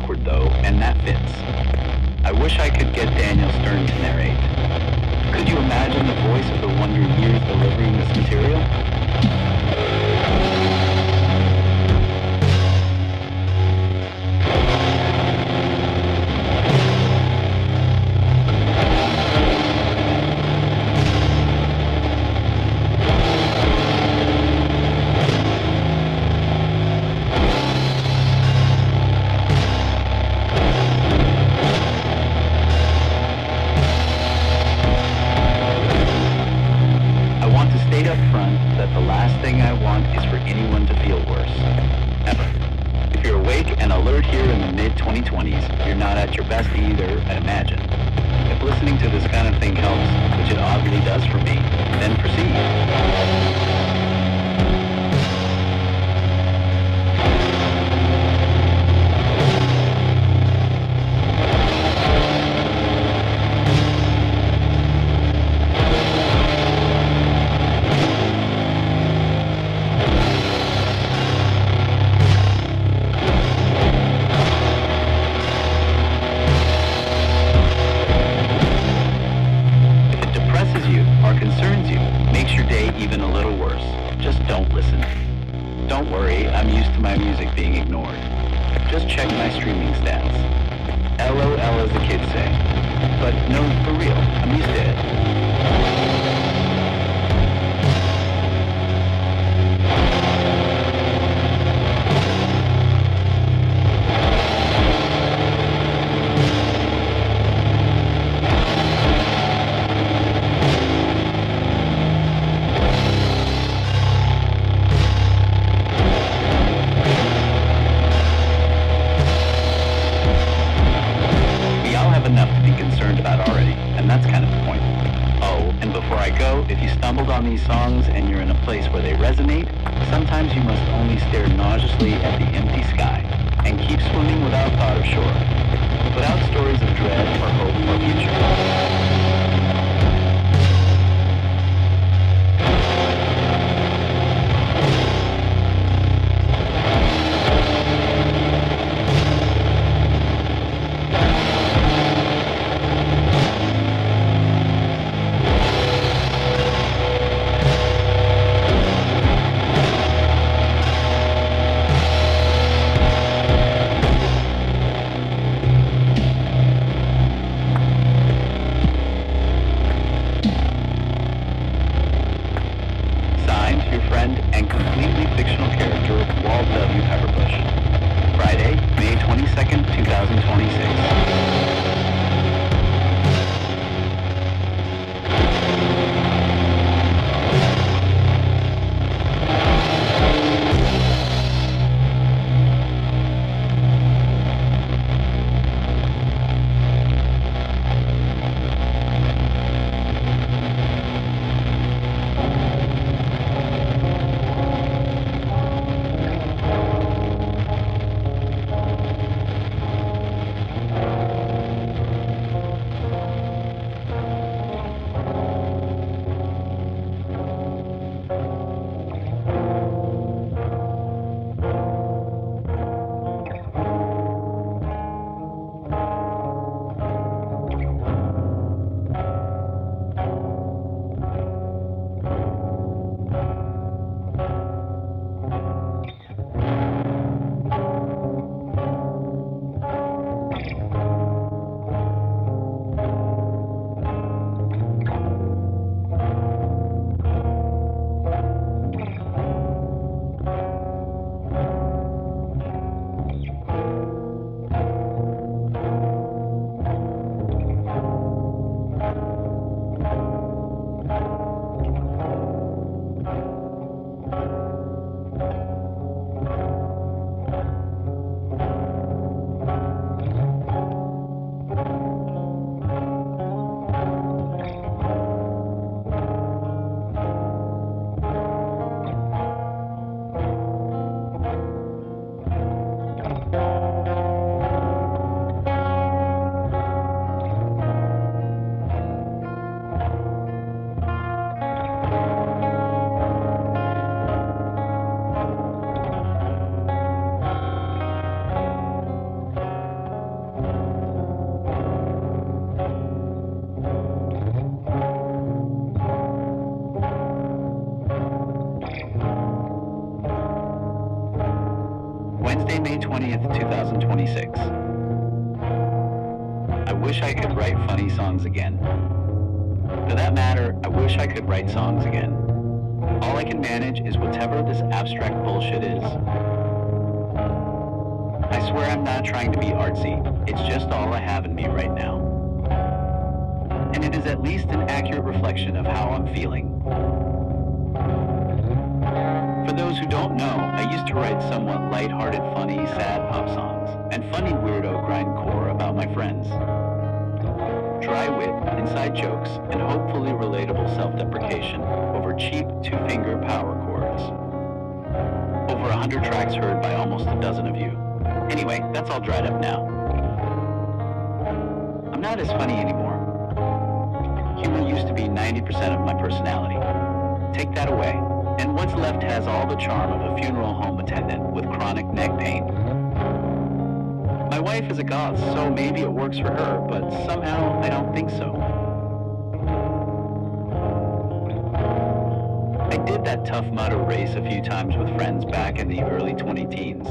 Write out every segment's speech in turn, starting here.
awkward though, and that fits. I wish I could get Daniel Stern to narrate. Could you imagine the voice of the Wonder Years delivering this material? 20th, 2026. I wish I could write funny songs again. For that matter, I wish I could write songs again. All I can manage is whatever this abstract bullshit is. I swear I'm not trying to be artsy. It's just all I have in me right now. And it is at least an accurate reflection of how I'm feeling. For those who don't know, I used to write somewhat lighthearted, funny, sad pop songs, and funny weirdo grindcore about my friends. Dry wit, inside jokes, and hopefully relatable self-deprecation over cheap two-finger power chords. Over 100 tracks heard by almost a dozen of you. Anyway, that's all dried up now. I'm not as funny anymore. Humor used to be 90% of my personality. Take that away, and what's left has all the charm of a funeral home attendant with chronic neck pain. My wife is a goth, so maybe it works for her, but somehow I don't think so. I did that Tough Mudder race a few times with friends back in the early 20-teens.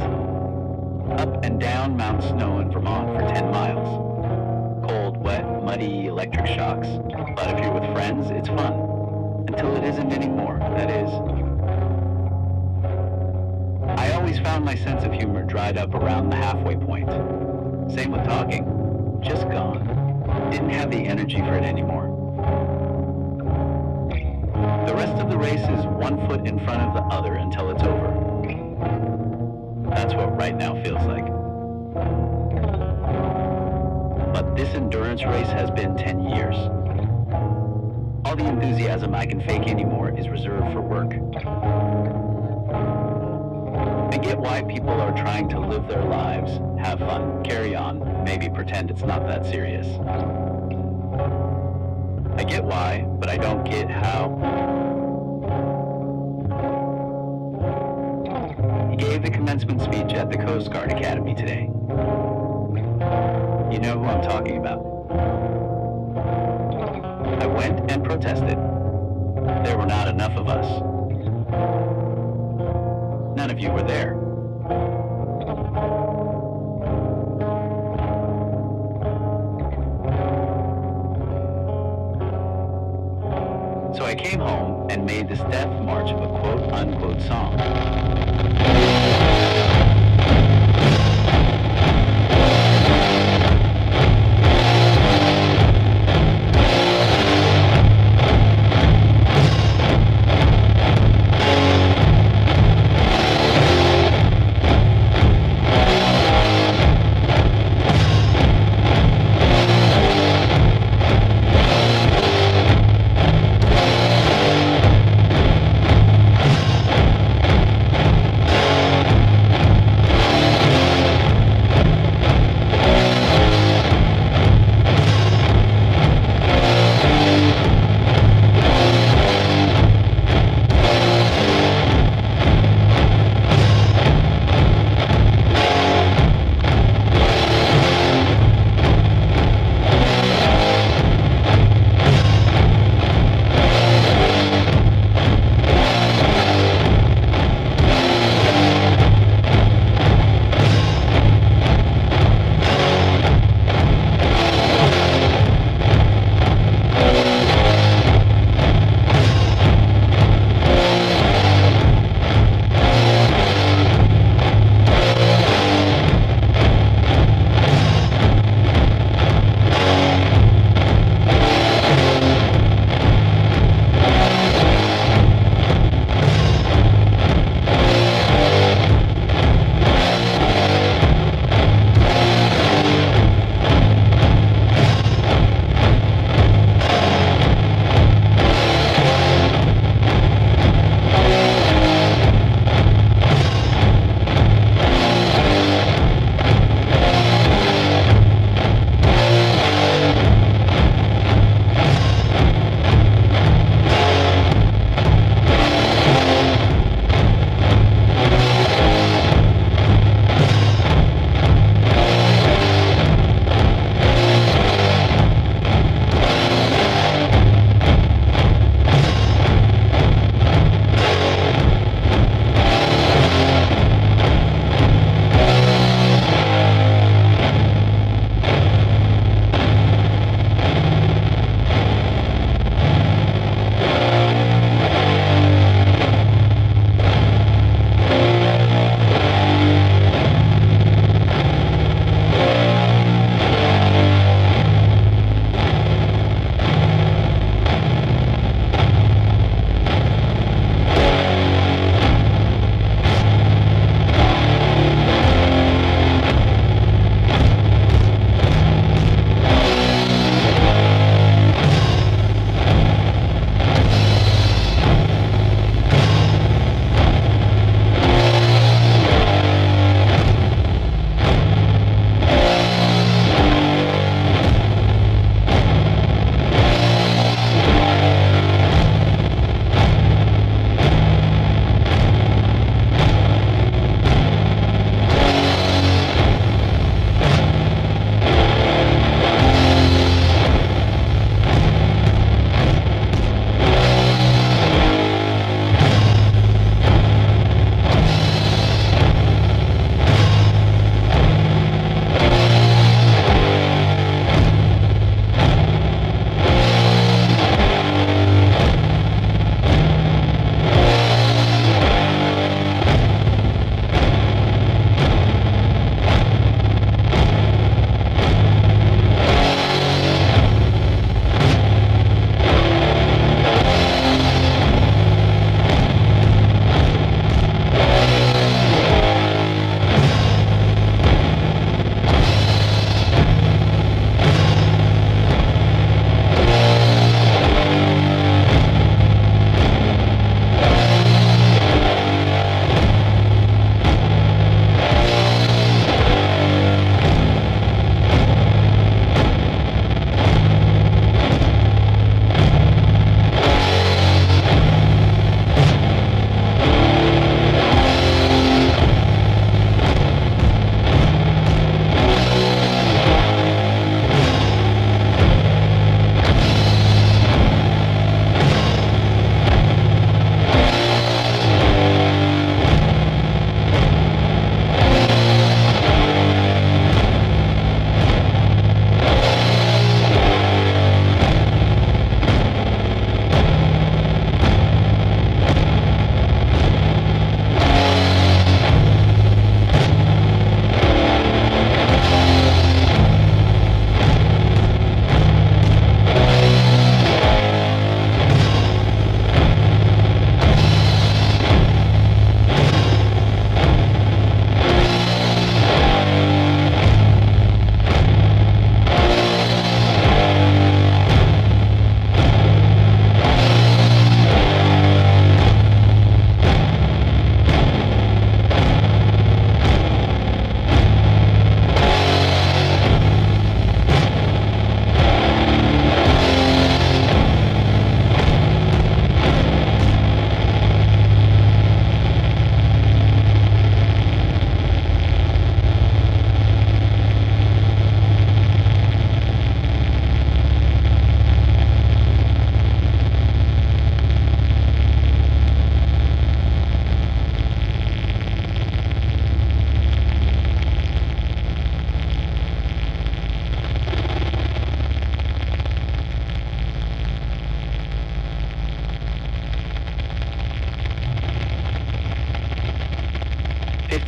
Up and down Mount Snow in Vermont for 10 miles. Cold, wet, muddy, electric shocks. But if you're with friends, it's fun. Until it isn't anymore, that is. I always found my sense of humor dried up around the halfway point. Same with talking. Just gone. Didn't have the energy for it anymore. The rest of the race is one foot in front of the other until it's over. That's what right now feels like. But this endurance race has been 10 years. All the enthusiasm I can fake anymore is reserved for work. I get why people are trying to live their lives, have fun, carry on, maybe pretend it's not that serious. I get why, but I don't get how. He gave the commencement speech at the Coast Guard Academy today. You know who I'm talking about. I went and protested. There were not enough of us. None of you were there. So I came home and made this death march of a quote-unquote song.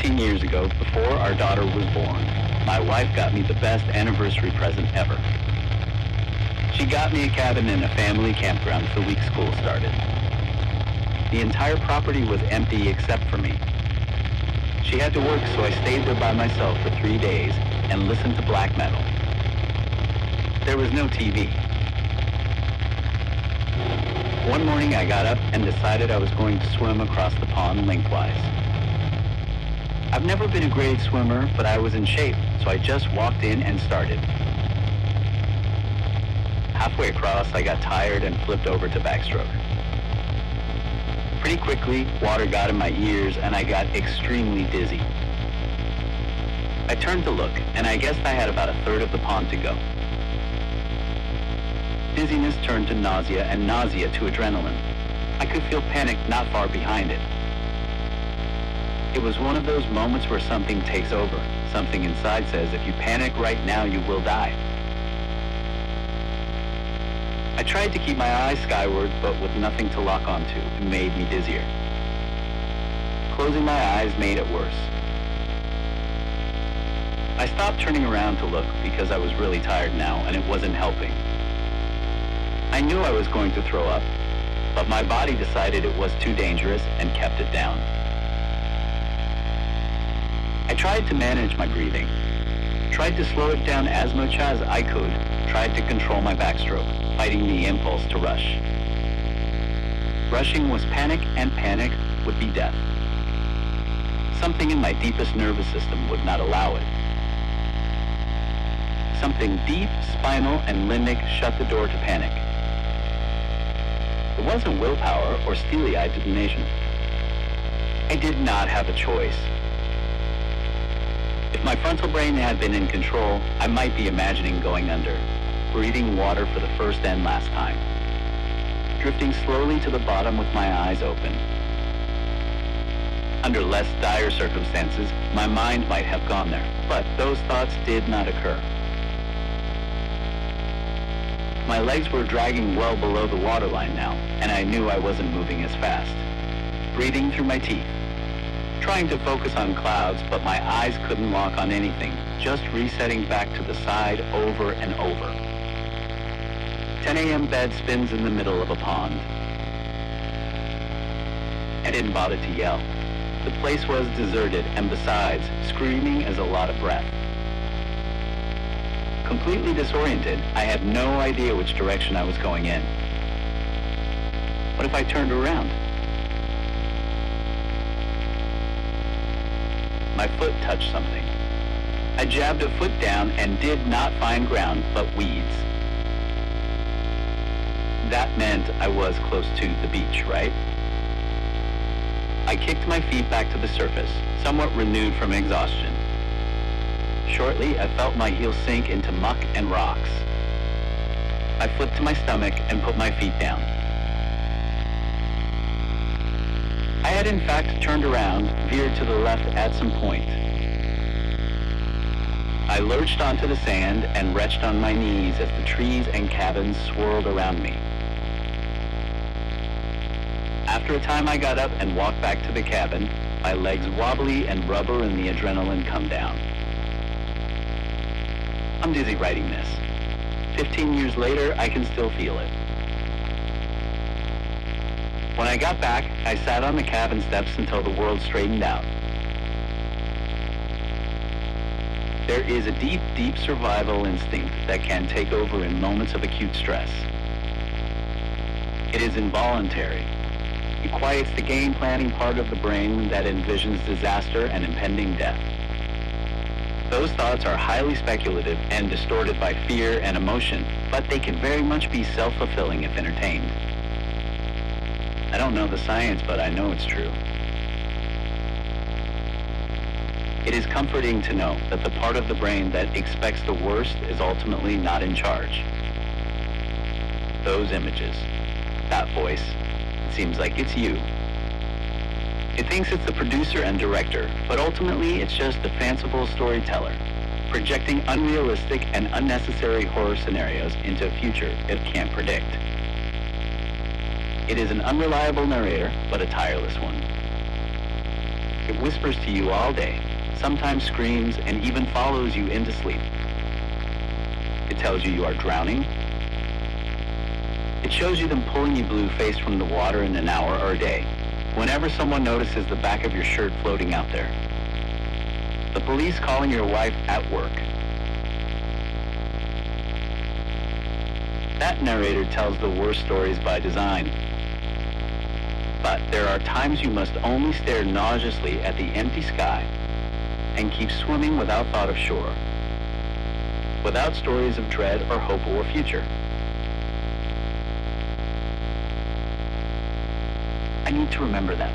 15 years ago, before our daughter was born, my wife got me the best anniversary present ever. She got me a cabin in a family campground the week school started. The entire property was empty except for me. She had to work, so I stayed there by myself for 3 days and listened to black metal. There was no TV. One morning I got up and decided I was going to swim across the pond lengthwise. I've never been a great swimmer, but I was in shape, so I just walked in and started. Halfway across, I got tired and flipped over to backstroke. Pretty quickly, water got in my ears and I got extremely dizzy. I turned to look, and I guessed I had about a third of the pond to go. Dizziness turned to nausea, and nausea to adrenaline. I could feel panic not far behind it. It was one of those moments where something takes over. Something inside says, if you panic right now, you will die. I tried to keep my eyes skyward, but with nothing to lock onto, it made me dizzier. Closing my eyes made it worse. I stopped turning around to look because I was really tired now, and it wasn't helping. I knew I was going to throw up, but my body decided it was too dangerous and kept it down. I tried to manage my breathing, tried to slow it down as much as I could, tried to control my backstroke, fighting the impulse to rush. Rushing was panic, and panic would be death. Something in my deepest nervous system would not allow it. Something deep, spinal, and limbic shut the door to panic. It wasn't willpower or steely-eyed determination. I did not have a choice. If my frontal brain had been in control, I might be imagining going under, breathing water for the first and last time, drifting slowly to the bottom with my eyes open. Under less dire circumstances, my mind might have gone there, but those thoughts did not occur. My legs were dragging well below the waterline now, and I knew I wasn't moving as fast. Breathing through my teeth, trying to focus on clouds, but my eyes couldn't lock on anything, just resetting back to the side over and over. 10 a.m. bed spins in the middle of a pond. I didn't bother to yell. The place was deserted, and besides, screaming is a lot of breath. Completely disoriented, I had no idea which direction I was going in. What if I turned around? My foot touched something. I jabbed a foot down and did not find ground, but weeds. That meant I was close to the beach, right? I kicked my feet back to the surface, somewhat renewed from exhaustion. Shortly, I felt my heels sink into muck and rocks. I flipped to my stomach and put my feet down. I had in fact turned around, veered to the left at some point. I lurched onto the sand and retched on my knees as the trees and cabins swirled around me. After a time, I got up and walked back to the cabin, my legs wobbly and rubber and the adrenaline come down. I'm dizzy writing this. 15 years later, I can still feel it. When I got back, I sat on the cabin steps until the world straightened out. There is a deep, deep survival instinct that can take over in moments of acute stress. It is involuntary. It quiets the game planning part of the brain that envisions disaster and impending death. Those thoughts are highly speculative and distorted by fear and emotion, but they can very much be self-fulfilling if entertained. I don't know the science, but I know it's true. It is comforting to know that the part of the brain that expects the worst is ultimately not in charge. Those images, that voice, it seems like it's you. It thinks it's the producer and director, but ultimately it's just a fanciful storyteller, projecting unrealistic and unnecessary horror scenarios into a future it can't predict. It is an unreliable narrator, but a tireless one. It whispers to you all day, sometimes screams and even follows you into sleep. It tells you are drowning. It shows you them pulling you blue-faced from the water in an hour or a day, whenever someone notices the back of your shirt floating out there. The police calling your wife at work. That narrator tells the worst stories by design. But there are times you must only stare nauseously at the empty sky and keep swimming without thought of shore, without stories of dread or hope or future. I need to remember that.